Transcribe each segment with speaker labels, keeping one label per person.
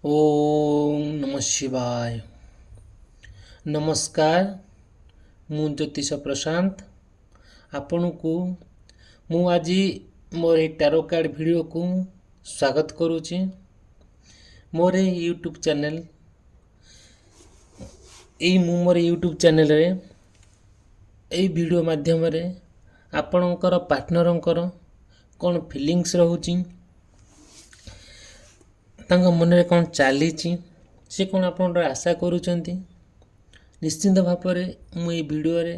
Speaker 1: ओम नमः शिवाय। नमस्कार, मु ज्योतिष प्रशांत आपण को मु आज मोर टैरो कार्ड वीडियो को स्वागत करुच्ची। मोर यूट्यूब चैनल मोर यूट्यूब चैनल रे यही वीडियो माध्यम रे आपणकर पार्टनरंकर कौन फीलिंग्स रोची, मन में कौन चली सी कौन आप आशा करुँच, निश्चिंत भाव में मुझे वीडियो रे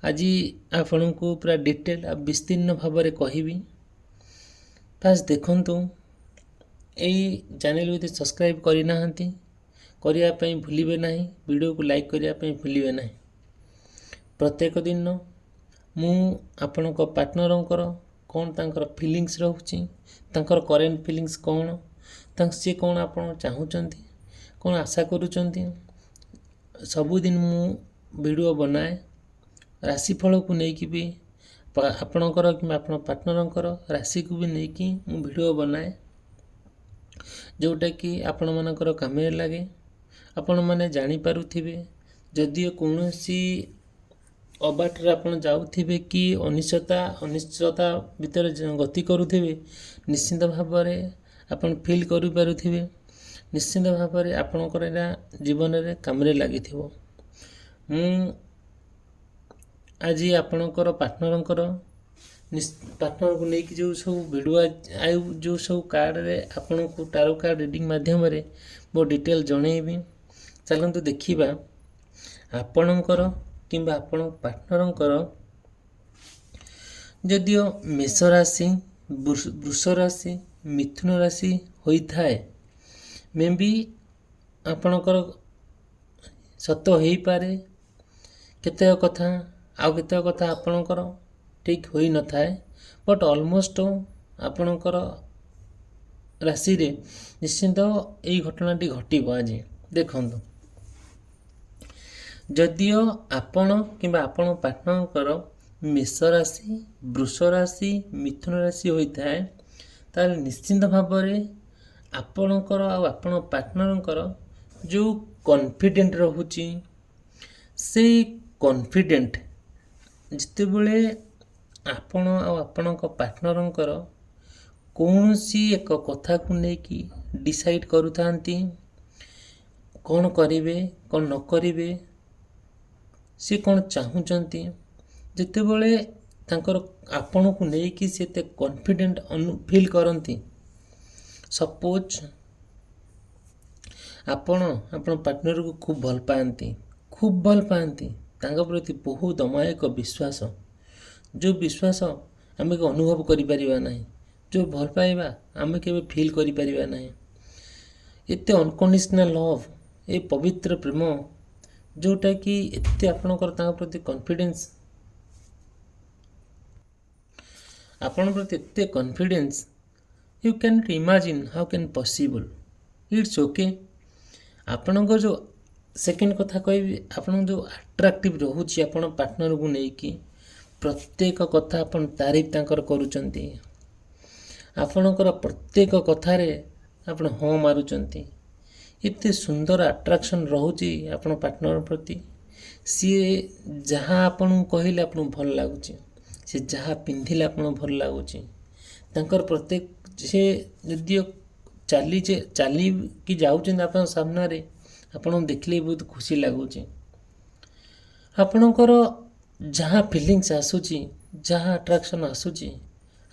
Speaker 1: आज आपण को पूरा डिटेल विस्तीर्ण भाव में कहबी। फास्ट देखु यही चैनल को सब्सक्राइब करना करने भूलिए ना, वीडियो को लाइक करने भूलिए ना। प्रत्येक दिन मु आपण पार्टनरंकर कौन तांकर फीलिंग्स रोची, तांकर करेन्ट फीलिंग्स कौन, सी कौन आप चाहूँगी, कौन आशा करुँच, सबुदिन मु वीडियो बनाए राशिफल को लेकिन भी आपणकर कि आपण पार्टनरंकर राशि को भी लेकिन मु वीडियो बनाए, जोटा कि आपण मानकर काम लगे। आपण मैंने जानीपारे जदि कौन सी अबाटर आप जाऊे कि अनिश्चता भितर गति करुवे, निश्चिंत भाव में आपन फील करुवे, निश्चिंत भाव में आपणकर जीवन में काम लगी। आज आपणकर पार्टनरंकर पार्टनर को लेकिन जो सब वीडियो आयु जो सब कार्ड रे आपण को टारो कार्ड रीडिंग माध्यम रे बहुत डिटेल जनइबी। चलतु देखिबा आपणकर किंबा आपण पार्टनरंकर जदियो मेष राशि, वृष राशि, मिथुन राशि होता है, मे भी आपणकर सत हो पारे, केते कथा आउ केते कथा आपणकर ठीक होई न थाए, बट ऑलमोस्ट आपणकर राशि रे निश्चिंत यही घटनाटी घटिब। आज देखंतु जदियो आपण किंबा आपण पार्टनरंकर मेष राशि, वृष राशि, मिथुन राशि होता है, ताल निश्चिंत भाव में आपणकर आपण पार्टनरंकर जो कॉन्फिडेंट रहुची, से कॉन्फिडेंट जिते बड़े आपण आपणक पार्टनरंकर कौन सी एक कथा को लेकिन डिसाइड करुथांती, कौन करिवे कौन न करिवे, सी कौन चाहूँचंती, जिते बड़े तांकर आपण को लेकिन से कॉन्फिडेंट फील करती। सपोज आपण पार्टनर को खूब भल पाती, तांका प्रति बहुत अमायक विश्वास, जो विश्वास आम के अनुभव करिपरिबा नहीं, जो भल पाइबा आम के फील करिपरिबा नहीं, एते अनकंडीशनल लव, ए पवित्र प्रेम जोटा कि एते आपणकर तांका प्रति कॉन्फिडेंस, आपण प्रति एते confidence, you can imagine how can possible, it's okay. आपणकर जो सेकेंड कथा कहि, आपण जो अट्रैक्टिव रोची आपण पार्टनर को लेकिन प्रत्येक कथा आपण तारीफ तांकर करूचंती, आपणकर प्रत्येक कथारे आपण हाँ मारुचंती, इतने सुंदर अट्रैक्शन रोची आपण पार्टनर प्रति। सी जहाँ आपण कहले आपण भल लागुची, से जहाँ पिंधिले आपण भल लागुची, तांकर प्रत्येक से यदि चली कि जाऊँ आप सामने आपण देखले बहुत खुशी लगुच, आपणकर जहाँ फीलिंग्स आसूची, जहाँ अट्रैक्शन आसूची,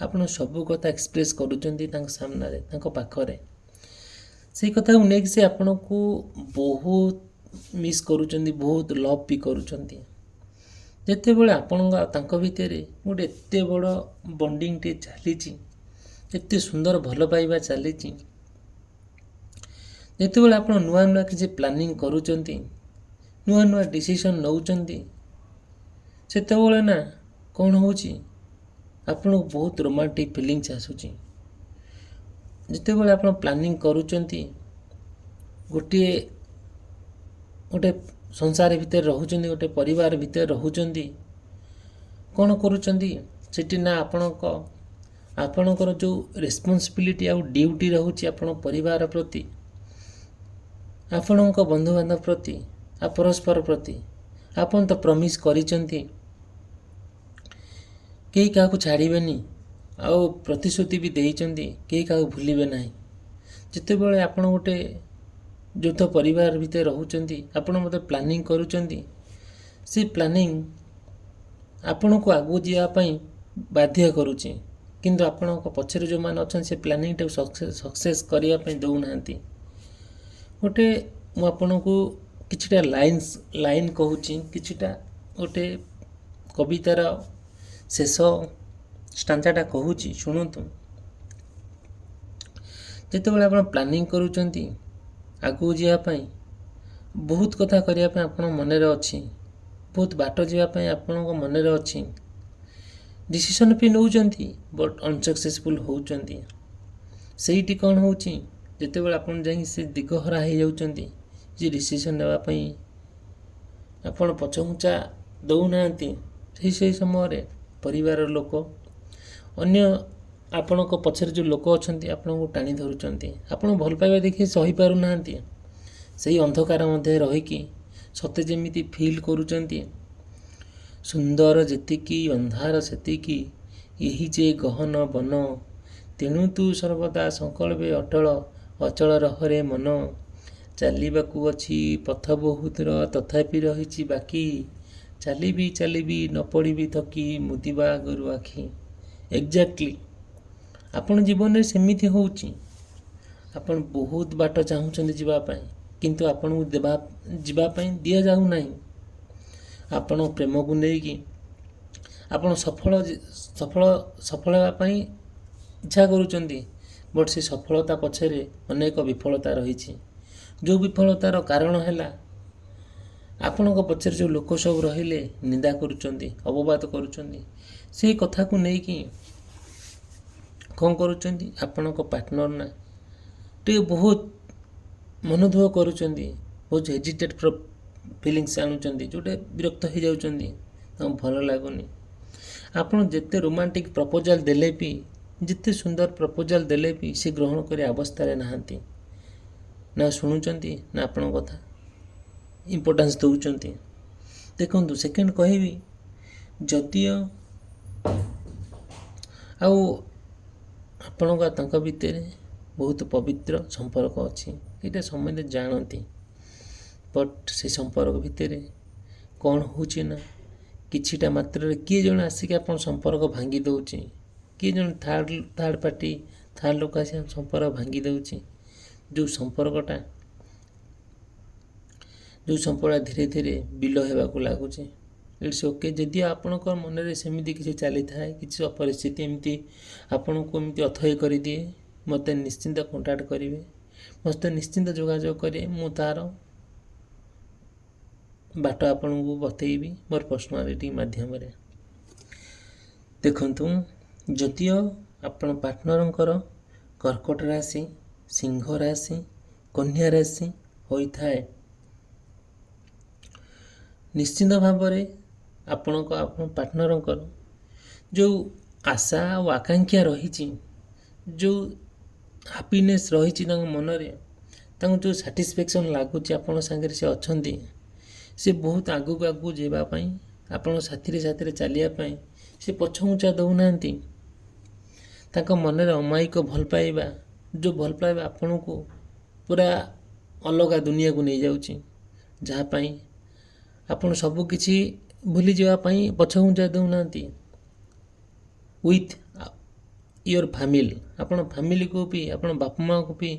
Speaker 1: आपण सब कथा एक्सप्रेस करुचंती सामने पाखरे, से कथा को लेकिन से आपण को बहुत मिस करुचंती, बहुत लव भी करुचंती। जेते बळे आपण तांको भितरे गोटे एते बड़ बॉन्डिंग टे चलीची, एते सुंदर भल पाइबा चलीची, जेते बळे आपण नुआ नुआ किसी प्लानिंग करुचंती, नुआ नुआ डिसीजन नौचंती, सेते बळे ना कौन होची आपण बहुत रोमांटिक फीलिंग्स आसूची। जिते बळे आपण प्लानिंग करुचंती, गोटे गोटे संसार भितर रहुचंती, गोटे परिवार भितर रहुचंती, कौन करुचंती सेठी ना आपणकर जो रेस्पॉन्सिबिलिटी आउ ड्यूटी रहुची आपण परिवार प्रति, ଆପଣଙ୍କ ବନ୍ଧୁବାନ୍ଧବ ପ୍ରତି ପରସ୍ପର ପ୍ରତି ଆପଣ ତ ପ୍ରମିସ୍ କରିଛନ୍ତି କେହି କାହାକୁ ଛାଡ଼ିବେନି, ଆଉ ପ୍ରତିଶ୍ରୁତି ବି ଦେଇଛନ୍ତି କେହି କାହାକୁ ଭୁଲିବେ ନାହିଁ। ଯେତେବେଳେ ଆପଣ ଗୋଟେ ଯୌଥ ପରିବାର ଭିତରେ ରହୁଛନ୍ତି, ଆପଣ ମୋତେ ପ୍ଲାନିଂ କରୁଛନ୍ତି, ସେ ପ୍ଲାନିଂ ଆପଣଙ୍କୁ ଆଗକୁ ଯିବା ପାଇଁ ବାଧ୍ୟ କରୁଛି, କିନ୍ତୁ ଆପଣଙ୍କ ପଛରେ ଯେଉଁମାନେ ଅଛନ୍ତି ସେ ପ୍ଲାନିଂଟାକୁ ସକ୍ସେସ୍ କରିବା ପାଇଁ ଦେଉନାହାନ୍ତି। ମୁଁ ଆପଣଙ୍କୁ କିଛିଟା ଲାଇନ୍ କହୁଛି, କିଛିଟା ଗୋଟେ କବିତାର ଶେଷ ଷ୍ଟାଞ୍ଚାଟା କହୁଛି, ଶୁଣନ୍ତୁ। ଯେତେବେଳେ ଆପଣ ପ୍ଲାନିଂ କରୁଛନ୍ତି ଆଗକୁ ଯିବା ପାଇଁ, ବହୁତ କଥା କରିବା ପାଇଁ ଆପଣଙ୍କ ମନରେ ଅଛି, ବହୁତ ବାଟ ଯିବା ପାଇଁ ଆପଣଙ୍କ ମନରେ ଅଛି, ଡିସିସନ୍ ବି ନେଉଛନ୍ତି ବଟ୍ ଅନସକ୍ସେସଫୁଲ୍ ହେଉଛନ୍ତି। ସେଇଠି କ'ଣ ହେଉଛି, ଯେତେବେଳେ ଆପଣ ଯାଇକି ସେ ଦିଗହରା ହେଇଯାଉଛନ୍ତି, ଯେ ଡିସିସନ୍ ନେବା ପାଇଁ ଆପଣ ପଛଘୁଞ୍ଚା ଦେଉନାହାନ୍ତି, ସେହି ସମୟରେ ପରିବାରର ଲୋକ, ଅନ୍ୟ ଆପଣଙ୍କ ପଛରେ ଯେଉଁ ଲୋକ ଅଛନ୍ତି ଆପଣଙ୍କୁ ଟାଣି ଧରୁଛନ୍ତି। ଆପଣ ଭଲ ପାଇବା ଦେଖି ସହିପାରୁନାହାନ୍ତି, ସେହି ଅନ୍ଧକାର ମଧ୍ୟରେ ରହିକି ସତେ ଯେମିତି ଫିଲ୍ କରୁଛନ୍ତି ସୁନ୍ଦର ଯେତିକି ଅନ୍ଧାର ସେତିକି, ଏହି ଯେ ଗହନ ବନ, ତେଣୁ ତୁ ସର୍ବଦା ସଂକଳ୍ପେ ଅଟଳ, ଅଚଳ ରହରେ ମନ, ଚାଲିବାକୁ ଅଛି ପଥ ବହୁତର ତଥାପି ରହିଛି ବାକି, ଚାଲିବି ନ ପଡ଼ିବି ଥକି, ମୁଦିବା ଆଗରୁ ଆଖି। ଏକ୍ଜାକ୍ଟଲି ଆପଣ ଜୀବନରେ ସେମିତି ହେଉଛି। ଆପଣ ବହୁତ ବାଟ ଚାହୁଁଛନ୍ତି ଯିବା ପାଇଁ, କିନ୍ତୁ ଆପଣଙ୍କୁ ଯିବା ପାଇଁ ଦିଆଯାଉ ନାହିଁ। ଆପଣ ପ୍ରେମକୁ ନେଇକି ଆପଣ ସଫଳ ହେବା ପାଇଁ ଇଚ୍ଛା କରୁଛନ୍ତି, ବଟ୍ ସେ ସଫଳତା ପଛରେ ଅନେକ ବିଫଳତା ରହିଛି। ଯେଉଁ ବିଫଳତାର କାରଣ ହେଲା ଆପଣଙ୍କ ପଛରେ ଯେଉଁ ଲୋକ ସବୁ ରହିଲେ ନିନ୍ଦା କରୁଛନ୍ତି, ଅପବାଦ କରୁଛନ୍ତି, ସେଇ କଥାକୁ ନେଇକି କ'ଣ କରୁଛନ୍ତି, ଆପଣଙ୍କ ପାର୍ଟନର ନା ଟିକେ ବହୁତ ମନଦୁଃଖ କରୁଛନ୍ତି, ବହୁତ ହେଜିଟେଟ୍ ଫିଲିଙ୍ଗସ୍ ଆଣୁଛନ୍ତି, ଯେଉଁଟା ବିରକ୍ତ ହେଇଯାଉଛନ୍ତି, ତାଙ୍କୁ ଭଲ ଲାଗୁନି। ଆପଣ ଯେତେ ରୋମାଣ୍ଟିକ୍ ପ୍ରପୋଜାଲ୍ ଦେଲେ ବି, ଯେତେ ସୁନ୍ଦର ପ୍ରପୋଜାଲ୍ ଦେଲେ ବି ସେ ଗ୍ରହଣ କରିବା ଅବସ୍ଥାରେ ନାହାନ୍ତି। ନା ଶୁଣୁଛନ୍ତି, ନା ଆପଣଙ୍କ କଥା ଇମ୍ପୋର୍ଟାନ୍ସ ଦେଉଛନ୍ତି। ଦେଖନ୍ତୁ, ସେକେଣ୍ଡ କହିବି, ଯଦିଓ ଆଉ ଆପଣଙ୍କ ତାଙ୍କ ଭିତରେ ବହୁତ ପବିତ୍ର ସମ୍ପର୍କ ଅଛି, ଏଇଟା ସମସ୍ତେ ଜାଣନ୍ତି, ବଟ୍ ସେ ସମ୍ପର୍କ ଭିତରେ କ'ଣ ହେଉଛି ନା, କିଛିଟା ମାତ୍ରାରେ କିଏ ଜଣେ ଆସିକି ଆପଣ ସମ୍ପର୍କ ଭାଙ୍ଗି ଦେଉଛି, କିଏ ଜଣେ ଥାର୍ଡ଼ ପାର୍ଟି ଥାର୍ଡ଼ ଲୋକ ଆସି ସମ୍ପର୍କ ଭାଙ୍ଗି ଦେଉଛି। ଯେଉଁ ସମ୍ପର୍କଟା ଧୀରେ ଧୀରେ ବିଲ ହେବାକୁ ଲାଗୁଛି। ଇଟ୍ସ ଓକେ, ଯଦି ଆପଣଙ୍କ ମନରେ ସେମିତି କିଛି ଚାଲିଥାଏ, କିଛି ପରିସ୍ଥିତି ଏମିତି ଆପଣଙ୍କୁ ଏମିତି ଅଥୟ କରିଦିଏ, ମୋତେ ନିଶ୍ଚିନ୍ତ କଣ୍ଟାକ୍ଟ କରିବେ, ମୋତେ ନିଶ୍ଚିନ୍ତ ଯୋଗାଯୋଗ କରିବେ। ମୁଁ ତା'ର ବାଟ ଆପଣଙ୍କୁ ବତେଇବି ମୋର ପର୍ସନାଲିଟି ମାଧ୍ୟମରେ। ଦେଖନ୍ତୁ, ଯଦିଓ ଆପଣ ପାର୍ଟନରଙ୍କର କର୍କଟ ରାଶି, ସିଂହ ରାଶି, କନ୍ୟା ରାଶି ହୋଇଥାଏ, ନିଶ୍ଚିନ୍ତ ଭାବରେ ଆପଣ ପାର୍ଟନରଙ୍କର ଯେଉଁ ଆଶା ଆଉ ଆକାଂକ୍ଷା ରହିଛି, ଯେଉଁ ହାପିନେସ୍ ରହିଛି ତାଙ୍କ ମନରେ, ତାଙ୍କୁ ଯେଉଁ ସାଟିସ୍ଫ୍ୟାକ୍ସନ୍ ଲାଗୁଛି ଆପଣଙ୍କ ସାଙ୍ଗରେ ସେ ଅଛନ୍ତି, ସେ ବହୁତ ଆଗକୁ ଯିବା ପାଇଁ, ଆପଣଙ୍କ ସାଥିରେ ଚାଲିବା ପାଇଁ ସେ ପଛଘୁଞ୍ଚା ଦେଉନାହାନ୍ତି। ତାଙ୍କ ମନରେ ଅମାୟିକ ଭଲ ପାଇବା, ଯେଉଁ ଭଲ ପାଇବା ଆପଣଙ୍କୁ ପୁରା ଅଲଗା ଦୁନିଆକୁ ନେଇଯାଉଛି, ଯାହା ପାଇଁ ଆପଣ ସବୁକିଛି ଭୁଲିଯିବା ପାଇଁ ପଛଘୁଞ୍ଚା ଦେଉନାହାନ୍ତି। ୱିଥ୍ ୟୋର୍ ଫ୍ୟାମିଲି, ଆପଣ ଫ୍ୟାମିଲିକୁ ବି, ଆପଣ ବାପା ମାଆଙ୍କୁ ବି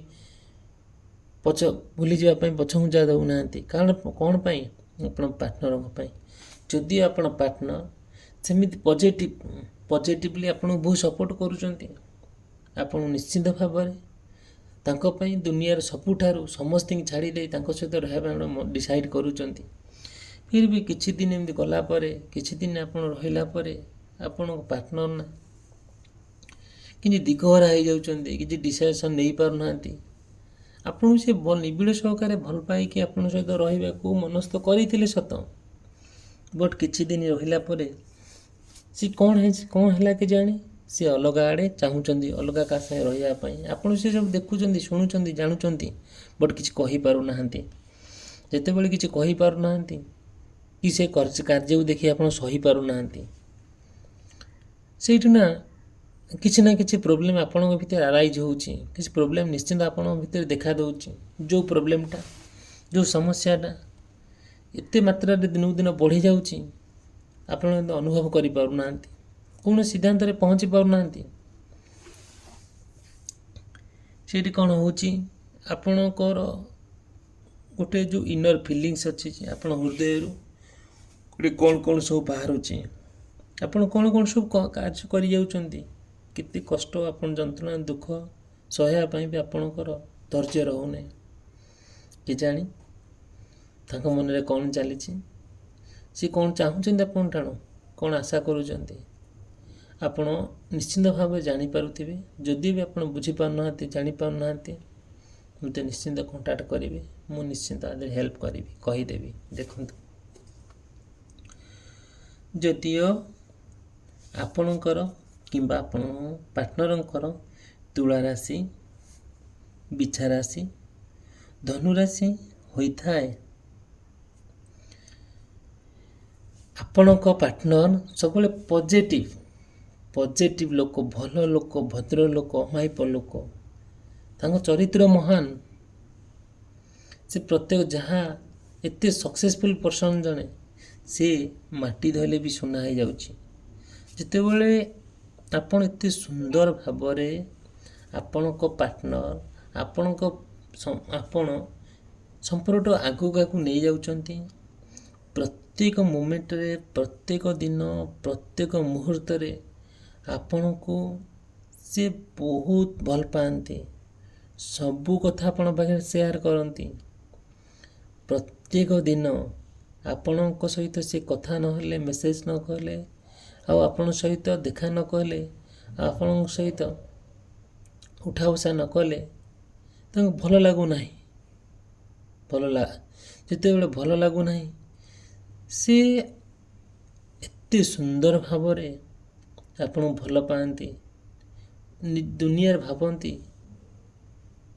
Speaker 1: ଭୁଲିଯିବା ପାଇଁ ପଛଘୁଞ୍ଚା ଦେଉନାହାନ୍ତି। କାରଣ କ'ଣ ପାଇଁ? ଆପଣ ପାର୍ଟନରଙ୍କ ପାଇଁ। ଯଦି ଆପଣ ପାର୍ଟନର ସେମିତି ପଜିଟିଭଲି ଆପଣଙ୍କୁ ବହୁତ ସପୋର୍ଟ କରୁଛନ୍ତି, ଆପଣ ନିଶ୍ଚିନ୍ତ ଭାବରେ ତାଙ୍କ ପାଇଁ ଦୁନିଆର ସବୁଠାରୁ ସମସ୍ତଙ୍କୁ ଛାଡ଼ି ଦେଇ ତାଙ୍କ ସହିତ ରହିବା ପାଇଁ ଡିସାଇଡ଼୍ କରୁଛନ୍ତି। ଫିର୍ ବି କିଛି ଦିନ ଏମିତି ଗଲା ପରେ, କିଛି ଦିନ ଆପଣ ରହିଲା ପରେ ଆପଣଙ୍କ ପାର୍ଟନର ନା କିଛି ଦିଗହରା ହେଇଯାଉଛନ୍ତି, କିଛି ଡିସିସନ୍ ନେଇପାରୁନାହାନ୍ତି। ଆପଣଙ୍କୁ ସେ ନିବିଡ଼ ସହକାରେ ଭଲ ପାଇକି ଆପଣଙ୍କ ସହିତ ରହିବାକୁ ମନସ୍ଥ କରିଥିଲେ ସତ, ବଟ୍ କିଛି ଦିନ ରହିଲା ପରେ ସେ କ'ଣ ହେଲା କେଜାଣି, ସେ ଅଲଗା ଆଡ଼େ ଚାହୁଁଛନ୍ତି, ଅଲଗା କାହା ସାଙ୍ଗେ ରହିବା ପାଇଁ। ଆପଣ ସେ ସବୁ ଦେଖୁଛନ୍ତି, ଶୁଣୁଛନ୍ତି, ଜାଣୁଛନ୍ତି, ବଟ୍ କିଛି କହିପାରୁନାହାନ୍ତି। ଯେତେବେଳେ କିଛି କହିପାରୁନାହାନ୍ତି କି ସେ କାର୍ଯ୍ୟକୁ ଦେଖି ଆପଣ ସହିପାରୁନାହାନ୍ତି, ସେଇଠୁ ନା କିଛି ନା କିଛି ପ୍ରୋବ୍ଲେମ୍ ଆପଣଙ୍କ ଭିତରେ ଆରାଇଜ୍ ହେଉଛି। କିଛି ପ୍ରୋବ୍ଲେମ୍ ନିଶ୍ଚିନ୍ତ ଆପଣଙ୍କ ଭିତରେ ଦେଖା ଦେଉଛି। ଯେଉଁ ପ୍ରୋବ୍ଲେମ୍ଟା, ଯେଉଁ ସମସ୍ୟାଟା ଏତେ ମାତ୍ରାରେ ଦିନକୁ ଦିନ ବଢ଼ିଯାଉଛି, ଆପଣ କିନ୍ତୁ ଅନୁଭବ କରିପାରୁନାହାନ୍ତି, କୌଣସି ସିଦ୍ଧାନ୍ତରେ ପହଞ୍ଚି ପାରୁନାହାନ୍ତି। ସେଇଠି କ'ଣ ହେଉଛି, ଆପଣଙ୍କର ଗୋଟେ ଯେଉଁ ଇନର୍ ଫିଲିଙ୍ଗସ୍ ଅଛି, ଆପଣ ହୃଦୟରୁ ଗୋଟେ କ'ଣ ସବୁ ବାହାରୁଛି, ଆପଣ କ'ଣ ସବୁ କାର୍ଯ୍ୟ କରିଯାଉଛନ୍ତି, କେତେ କଷ୍ଟ, ଆପଣ ଯନ୍ତ୍ରଣା ଦୁଃଖ ସହାଇବା ପାଇଁ ବି ଆପଣଙ୍କର ଧୈର୍ଯ୍ୟ ରହୁନାହିଁ। କେଜାଣି ତାଙ୍କ ମନରେ କ'ଣ ଚାଲିଛି, ସେ କ'ଣ ଚାହୁଁଛନ୍ତି ଆପଣଙ୍କଠାରୁ, କ'ଣ ଆଶା କରୁଛନ୍ତି, ଆପଣ ନିଶ୍ଚିନ୍ତ ଭାବରେ ଜାଣିପାରୁଥିବେ। ଯଦି ବି ଆପଣ ବୁଝିପାରୁନାହାନ୍ତି, ଜାଣିପାରୁନାହାନ୍ତି, ମୋତେ ନିଶ୍ଚିନ୍ତ କଣ୍ଟାକ୍ଟ କରିବେ, ମୁଁ ନିଶ୍ଚିନ୍ତ ଆଦେହରେ ହେଲ୍ପ କରିବି, କହିଦେବି। ଦେଖନ୍ତୁ, ଯଦିଓ ଆପଣଙ୍କର କିମ୍ବା ଆପଣ ପାର୍ଟନରଙ୍କର ତୁଳା ରାଶି, ବିଛା ରାଶି, ଧନୁରାଶି ହୋଇଥାଏ, ଆପଣଙ୍କ ପାର୍ଟନର ସବୁବେଳେ ପଜିଟିଭ୍ ଲୋକ, ଭଲ ଲୋକ, ଭଦ୍ର ଲୋକ, ଅମାୟିକ ଲୋକ, ତାଙ୍କ ଚରିତ୍ର ମହାନ। ସେ ପ୍ରତ୍ୟେକ ଯାହା ଏତେ ସକ୍ସେସଫୁଲ୍ ପର୍ସନ୍ ଜଣେ, ସେ ମାଟି ଧଇଲେ ବି ସୁନା ହେଇଯାଉଛି। ଯେତେବେଳେ ଆପଣ ଏତେ ସୁନ୍ଦର ଭାବରେ ଆପଣଙ୍କ ପାର୍ଟନର, ଆପଣ ସମ୍ପର୍କଟା ଆଗକୁ ନେଇଯାଉଛନ୍ତି, ପ୍ରତ୍ୟେକ ମୋମେଣ୍ଟରେ, ପ୍ରତ୍ୟେକ ଦିନ, ପ୍ରତ୍ୟେକ ମୁହୂର୍ତ୍ତରେ ଆପଣଙ୍କୁ ସେ ବହୁତ ଭଲ ପାଆନ୍ତି, ସବୁ କଥା ଆପଣଙ୍କ ପାଖରେ ସେୟାର କରନ୍ତି। ପ୍ରତ୍ୟେକ ଦିନ ଆପଣଙ୍କ ସହିତ ସେ କଥା ନହେଲେ, ମେସେଜ୍ ନ କଲେ, ଆଉ ଆପଣଙ୍କ ସହିତ ଦେଖା ନ କଲେ, ଆପଣଙ୍କ ସହିତ ଉଠା ବସା ନ କଲେ ତାଙ୍କୁ ଭଲ ଲାଗୁନାହିଁ। ଯେତେବେଳେ ଭଲ ଲାଗୁନାହିଁ, ସେ ଏତେ ସୁନ୍ଦର ଭାବରେ ଆପଣଙ୍କୁ ଭଲ ପାଆନ୍ତି, ଦୁନିଆରେ ଭାବନ୍ତି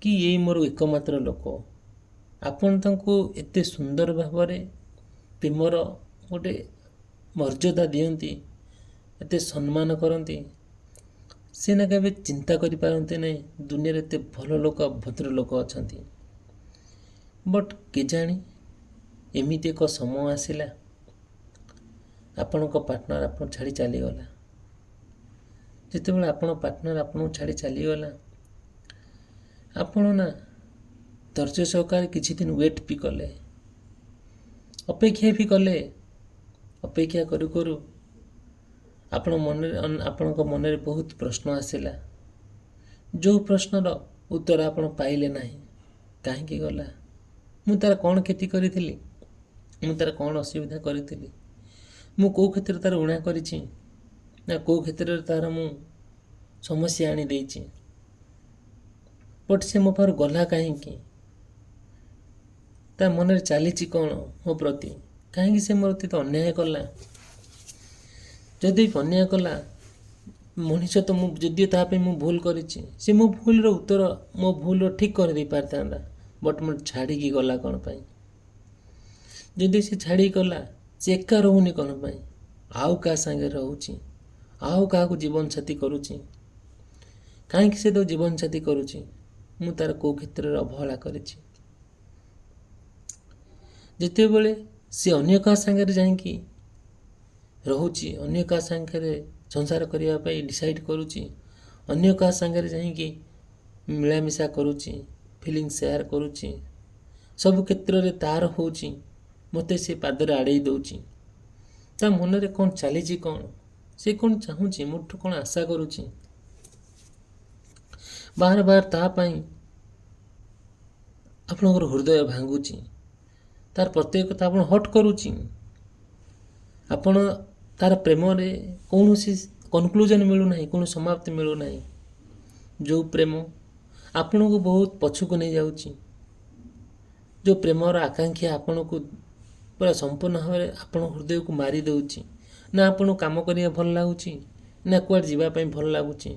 Speaker 1: କି ଏଇ ମୋର ଏକମାତ୍ର ଲୋକ। ଆପଣ ତାଙ୍କୁ ଏତେ ସୁନ୍ଦର ଭାବରେ ପ୍ରେମର ଗୋଟେ ମର୍ଯ୍ୟାଦା ଦିଅନ୍ତି, ଏତେ ସମ୍ମାନ କରନ୍ତି, ସେ ନା କେବେ ଚିନ୍ତା କରିପାରନ୍ତି ନାହିଁ ଦୁନିଆରେ ଏତେ ଭଲ ଲୋକ, ଭଦ୍ର ଲୋକ ଅଛନ୍ତି। ବଟ୍ କେଜାଣି ଏମିତି ଏକ ସମୟ ଆସିଲା, ଆପଣଙ୍କ ପାର୍ଟନର ଆପଣ ଛାଡ଼ି ଚାଲିଗଲା। ଯେତେବେଳେ ଆପଣଙ୍କ ପାର୍ଟନର ଆପଣଙ୍କୁ ଛାଡ଼ି ଚାଲିଗଲା, ଆପଣ ନା ଧୈର୍ଯ୍ୟ ସହକାରେ କିଛି ଦିନ ୱେଟ୍ ବି କଲେ, ଅପେକ୍ଷା ବି କଲେ। ଅପେକ୍ଷା କରୁ କରୁ ଆପଣଙ୍କ ମନରେ ବହୁତ ପ୍ରଶ୍ନ ଆସିଲା। ଯେଉଁ ପ୍ରଶ୍ନର ଉତ୍ତର ଆପଣ ପାଇଲେ ନାହିଁ। କାହିଁକି ଗଲା? ମୁଁ ତା'ର କ'ଣ କ୍ଷତି କରିଥିଲି? ମୁଁ ତା'ର କ'ଣ ଅସୁବିଧା କରିଥିଲି? ମୁଁ କେଉଁ କ୍ଷେତ୍ରରେ ତା'ର ଊଣା କରିଛି, ନା କେଉଁ କ୍ଷେତ୍ରରେ ତା'ର ମୁଁ ସମସ୍ୟା ଆଣି ଦେଇଛି? ବଟ୍ ସେ ମୋ ପାଖରୁ ଗଲା କାହିଁକି? ତା ମନରେ ଚାଲିଛି କ'ଣ ମୋ ପ୍ରତି? କାହିଁକି ସେ ମୋ ପ୍ରତି ଅନ୍ୟାୟ କଲା? ଯଦି ଅନ୍ୟାୟ କଲା, ମଣିଷ ତ ମୁଁ, ଯଦିଓ ତା ପାଇଁ ମୁଁ ଭୁଲ କରିଛି, ସେ ମୋ ଭୁଲର ଉତ୍ତର, ମୋ ଭୁଲର ଠିକ୍ କରିଦେଇ ପାରିଥାନ୍ତା। ବଟ୍ ମୋତେ ଛାଡ଼ିକି ଗଲା କ'ଣ ପାଇଁ? ଯଦି ସେ ଛାଡ଼ିକି ଗଲା, ସେ ଏକା ରହୁନି କ'ଣ ପାଇଁ? ଆଉ କାହା ସାଙ୍ଗରେ ରହୁଛି, ଆଉ କାହାକୁ ଜୀବନସାଥୀ କରୁଛି। କାହିଁକି ସେ ତ ଜୀବନସାଥୀ କରୁଛି? ମୁଁ ତା'ର କେଉଁ କ୍ଷେତ୍ରରେ ଅବହେଳା କରିଛି? ଯେତେବେଳେ ସେ ଅନ୍ୟ କାହା ସାଙ୍ଗରେ ଯାଇକି ରହୁଛି, ଅନ୍ୟ କାହା ସାଙ୍ଗରେ ସଂସାର କରିବା ପାଇଁ ଡିସାଇଡ଼୍ କରୁଛି, ଅନ୍ୟ କାହା ସାଙ୍ଗରେ ଯାଇକି ମିଳାମିଶା କରୁଛି, ଫିଲିଙ୍ଗ ସେୟାର କରୁଛି, ସବୁ କ୍ଷେତ୍ରରେ ତା'ର ହେଉଛି, ମୋତେ ସେ ପାଦରେ ଆଡ଼େଇ ଦେଉଛି। ତା ମନରେ କ'ଣ ଚାଲିଛି? କ'ଣ ସେ କ'ଣ ଚାହୁଁଛି? ମୋଠୁ କ'ଣ ଆଶା କରୁଛି? ବାର ତା ପାଇଁ ଆପଣଙ୍କର ହୃଦୟ ଭାଙ୍ଗୁଛି, ତା'ର ପ୍ରତ୍ୟେକ କଥା ଆପଣ ହଟ୍ କରୁଛି। ଆପଣ ତା'ର ପ୍ରେମରେ କୌଣସି କନକ୍ଲୁଜନ୍ ମିଳୁନାହିଁ, କୌଣସି ସମାପ୍ତି ମିଳୁନାହିଁ। ଯେଉଁ ପ୍ରେମ ଆପଣଙ୍କୁ ବହୁତ ପଛକୁ ନେଇଯାଉଛି, ଯେଉଁ ପ୍ରେମର ଆକାଂକ୍ଷା ଆପଣଙ୍କୁ ପୁରା ସମ୍ପୂର୍ଣ୍ଣ ଭାବରେ ଆପଣଙ୍କ ହୃଦୟକୁ ମାରି ଦେଉଛି। ନା ଆପଣଙ୍କୁ କାମ କରିବା ଭଲ ଲାଗୁଛି, ନା କୁଆଡ଼େ ଯିବା ପାଇଁ ଭଲ ଲାଗୁଛି,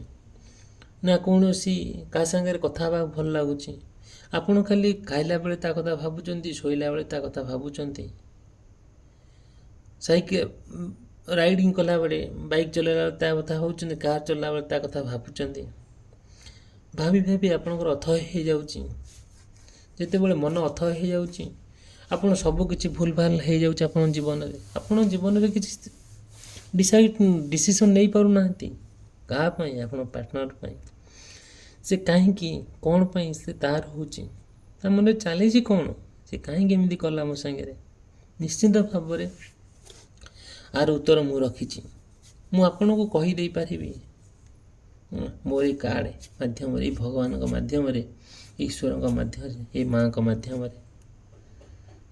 Speaker 1: ନା କୌଣସି କାହା ସାଙ୍ଗରେ କଥା ହେବାକୁ ଭଲ ଲାଗୁଛି। ଆପଣ ଖାଲି ଖାଇଲା ବେଳେ ତା କଥା ଭାବୁଛନ୍ତି, ଶୋଇଲା ବେଳେ ତା କଥା ଭାବୁଛନ୍ତି, ରାଇଡ଼ିଂ କଲାବେଳେ, ବାଇକ୍ ଚଲାଇଲା ବେଳେ ତା କଥା ଭାବୁଛନ୍ତି, କାର୍ ଚଲାଇଲା ବେଳେ ତା କଥା ଭାବୁଛନ୍ତି। ଭାବି ଭାବି ଆପଣଙ୍କର ଅଥୟ ହେଇଯାଉଛି। ଯେତେବେଳେ ମନ ଅଥୟ ହେଇଯାଉଛି, ଆପଣ ସବୁ କିଛି ଭୁଲ ଭାଲ ହେଇଯାଉଛି ଆପଣଙ୍କ ଜୀବନରେ। ଆପଣ ଜୀବନରେ କିଛି ଡିସିସନ୍ ନେଇପାରୁନାହାନ୍ତି। କାହା ପାଇଁ? ଆପଣ ପାର୍ଟନର ପାଇଁ। ସେ କାହିଁକି, କ'ଣ ପାଇଁ ସେ ତାର ହେଉଛି, ତା ମନରେ ଚାଲିଛି କ'ଣ, ସେ କାହିଁକି ଏମିତି କଲା ମୋ ସାଙ୍ଗରେ। ନିଶ୍ଚିନ୍ତ ଭାବରେ ଆର ଉତ୍ତର ମୁଁ ରଖିଛି। ମୁଁ ଆପଣଙ୍କୁ କହିଦେଇପାରିବି ମୋର ଏଇ କାର୍ଡ଼ ମାଧ୍ୟମରେ, ଏଇ ଭଗବାନଙ୍କ ମାଧ୍ୟମରେ, ଈଶ୍ୱରଙ୍କ ମାଧ୍ୟମରେ, ଏଇ ମାଆଙ୍କ ମାଧ୍ୟମରେ,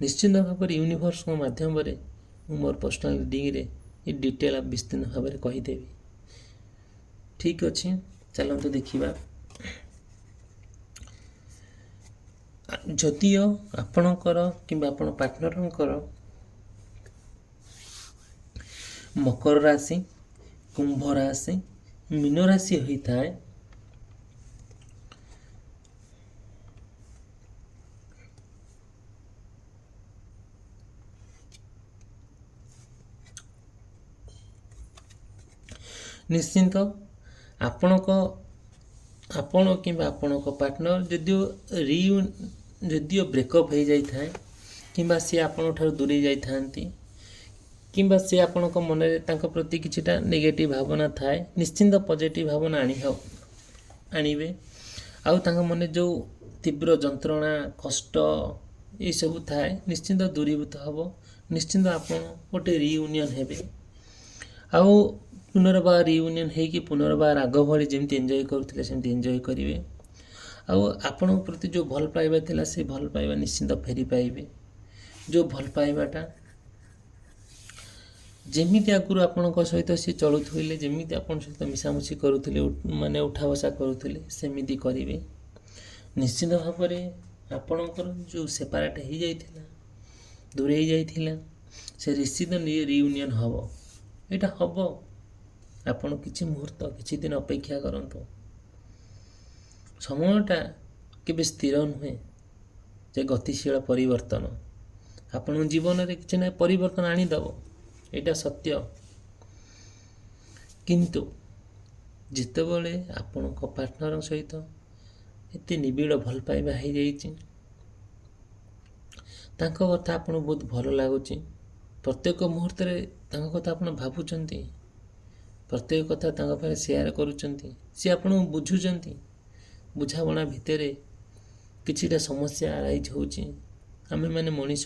Speaker 1: ନିଶ୍ଚିନ୍ତ ଭାବରେ ୟୁନିଭର୍ସଙ୍କ ମାଧ୍ୟମରେ ମୁଁ ମୋର ପର୍ସନାଲ ରିଡ଼ିଂରେ ଏ ଡିଟେଲ୍ ବିସ୍ତୀର୍ଣ୍ଣ ଭାବରେ କହିଦେବି। ଠିକ୍ ଅଛି, ଚାଲନ୍ତୁ ଦେଖିବା। ଯଦିଓ ଆପଣଙ୍କର କିମ୍ବା ଆପଣ ପାର୍ଟନରଙ୍କର ମକର ରାଶି, କୁମ୍ଭ ରାଶି, ମୀନ ରାଶି ହୋଇଥାଏ, ନିଶ୍ଚିନ୍ତ ଆପଣ କିମ୍ବା ଆପଣଙ୍କ ପାର୍ଟନର ଯଦିଓ ବ୍ରେକଅପ୍ ହୋଇଯାଇଥାଏ, କିମ୍ବା ସେ ଆପଣଙ୍କଠାରୁ ଦୂରେଇ ଯାଇଥାନ୍ତି, କିମ୍ବା ସେ ଆପଣଙ୍କ ମନରେ ତାଙ୍କ ପ୍ରତି କିଛିଟା ନେଗେଟିଭ୍ ଭାବନା ଥାଏ, ନିଶ୍ଚିନ୍ତ ପଜିଟିଭ୍ ଭାବନା ଆଣିବେ। ଆଉ ତାଙ୍କ ମନରେ ଯେଉଁ ତୀବ୍ର ଯନ୍ତ୍ରଣା, କଷ୍ଟ ଏସବୁ ଥାଏ, ନିଶ୍ଚିନ୍ତ ଦୂରୀଭୂତ ହେବ। ନିଶ୍ଚିନ୍ତ ଆପଣ ଗୋଟେ ରିୟୁନିୟନ୍ ହେବେ। ଆଉ ପୁନର୍ବାର ରିୟୁନିୟନ୍ ହେଇକି ପୁନର୍ବାର ଆଗ ଭଳି ଯେମିତି ଏନ୍ଜୟ କରୁଥିଲେ ସେମିତି ଏନ୍ଜୟ କରିବେ। ଆଉ ଆପଣଙ୍କ ପ୍ରତି ଯେଉଁ ଭଲ ପାଇବା ଥିଲା, ସେ ଭଲ ପାଇବା ନିଶ୍ଚିନ୍ତ ଫେରି ପାଇବେ। ଯେଉଁ ଭଲ ପାଇବାଟା ଯେମିତି ଆଗରୁ ଆପଣଙ୍କ ସହିତ ସେ ଚଳୁଥିଲେ, ଯେମିତି ଆପଣଙ୍କ ସହିତ ମିଶାମିଶି କରୁଥିଲେ, ମାନେ ଉଠା ବସା କରୁଥିଲେ, ସେମିତି କରିବେ। ନିଶ୍ଚିନ୍ତ ଭାବରେ ଆପଣଙ୍କର ଯେଉଁ ସେପାରେଟ୍ ହେଇଯାଇଥିଲା, ଦୂରେଇ ଯାଇଥିଲା, ସେ ନିଶ୍ଚିତ ରିୟୁନିୟନ୍ ହେବ। ଏଇଟା ହେବ। ଆପଣ କିଛି ମୁହୂର୍ତ୍ତ, କିଛି ଦିନ ଅପେକ୍ଷା କରନ୍ତୁ। ସମୟଟା କେବେ ସ୍ଥିର ନୁହେଁ ଯେ ଗତିଶୀଳ ପରିବର୍ତ୍ତନ ଆପଣଙ୍କ ଜୀବନରେ କିଛି ନା ପରିବର୍ତ୍ତନ ଆଣିଦେବ, ଏଇଟା ସତ୍ୟ। କିନ୍ତୁ ଯେତେବେଳେ ଆପଣଙ୍କ ପାର୍ଟନର ସହିତ ଏତେ ନିବିଡ଼ ଭଲ ପାଇବା ହେଇଯାଇଛି, ତାଙ୍କ କଥା ଆପଣଙ୍କୁ ବହୁତ ଭଲ ଲାଗୁଛି, ପ୍ରତ୍ୟେକ ମୁହୂର୍ତ୍ତରେ ତାଙ୍କ କଥା ଆପଣ ଭାବୁଛନ୍ତି, ପ୍ରତ୍ୟେକ କଥା ତାଙ୍କ ପାଖରେ ସେୟାର କରୁଛନ୍ତି, ସେ ଆପଣଙ୍କୁ ବୁଝୁଛନ୍ତି। ବୁଝାମଣା ଭିତରେ କିଛିଟା ସମସ୍ୟା ଆରାଇଜ୍ ହେଉଛି। ଆମେମାନେ ମଣିଷ,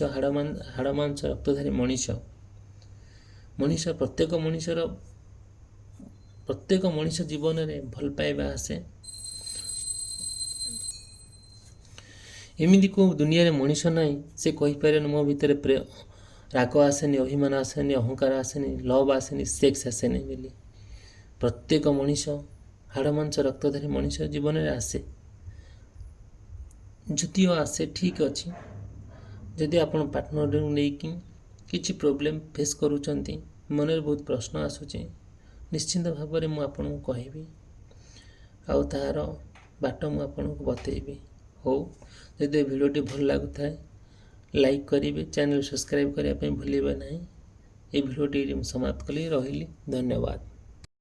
Speaker 1: ହାଡ଼ ମାଂସ ରକ୍ତଧାରୀ ମଣିଷ। ପ୍ରତ୍ୟେକ ମଣିଷ ଜୀବନରେ ଭଲ ପାଇବା ଆସେ। ଏମିତି କେଉଁ ଦୁନିଆରେ ମଣିଷ ନାହିଁ ସେ କହିପାରେନି ମୋ ଭିତରେ ରାଗ ଆସେନି, ଅଭିମାନ ଆସେନି, ଅହଙ୍କାର ଆସେନି, ଲଭ୍ ଆସେନି, ସେକ୍ସ ଆସେନି ବୋଲି। ପ୍ରତ୍ୟେକ ମଣିଷ, ହାଡ଼ ମାଂସ ରକ୍ତଧାରୀ ମଣିଷ ଜୀବନରେ ଆସେ। ଯଦିଓ ଆସେ, ଠିକ୍ ଅଛି। ଯଦି ଆପଣ ପାର୍ଟନରକୁ ନେଇକି କିଛି ପ୍ରୋବ୍ଲେମ୍ ଫେସ୍ କରୁଛନ୍ତି, ମନରେ ବହୁତ ପ୍ରଶ୍ନ ଆସୁଛି, ନିଶ୍ଚିନ୍ତ ଭାବରେ ମୁଁ ଆପଣଙ୍କୁ କହିବି। ଆଉ ତାହାର ବାଟ ମୁଁ ଆପଣଙ୍କୁ ବତେଇବି। ହଉ, ଯଦି ଏ ଭିଡ଼ିଓଟି ଭଲ ଲାଗୁଥାଏ ଲାଇକ୍ କରିବେ, ଚ୍ୟାନେଲ୍ ସବସ୍କ୍ରାଇବ୍ କରିବା ପାଇଁ ଭୁଲିବେ ନାହିଁ। ଏ ଭିଡ଼ିଓଟି ମୁଁ ସମାପ୍ତ କଲି। ରହିଲି, ଧନ୍ୟବାଦ।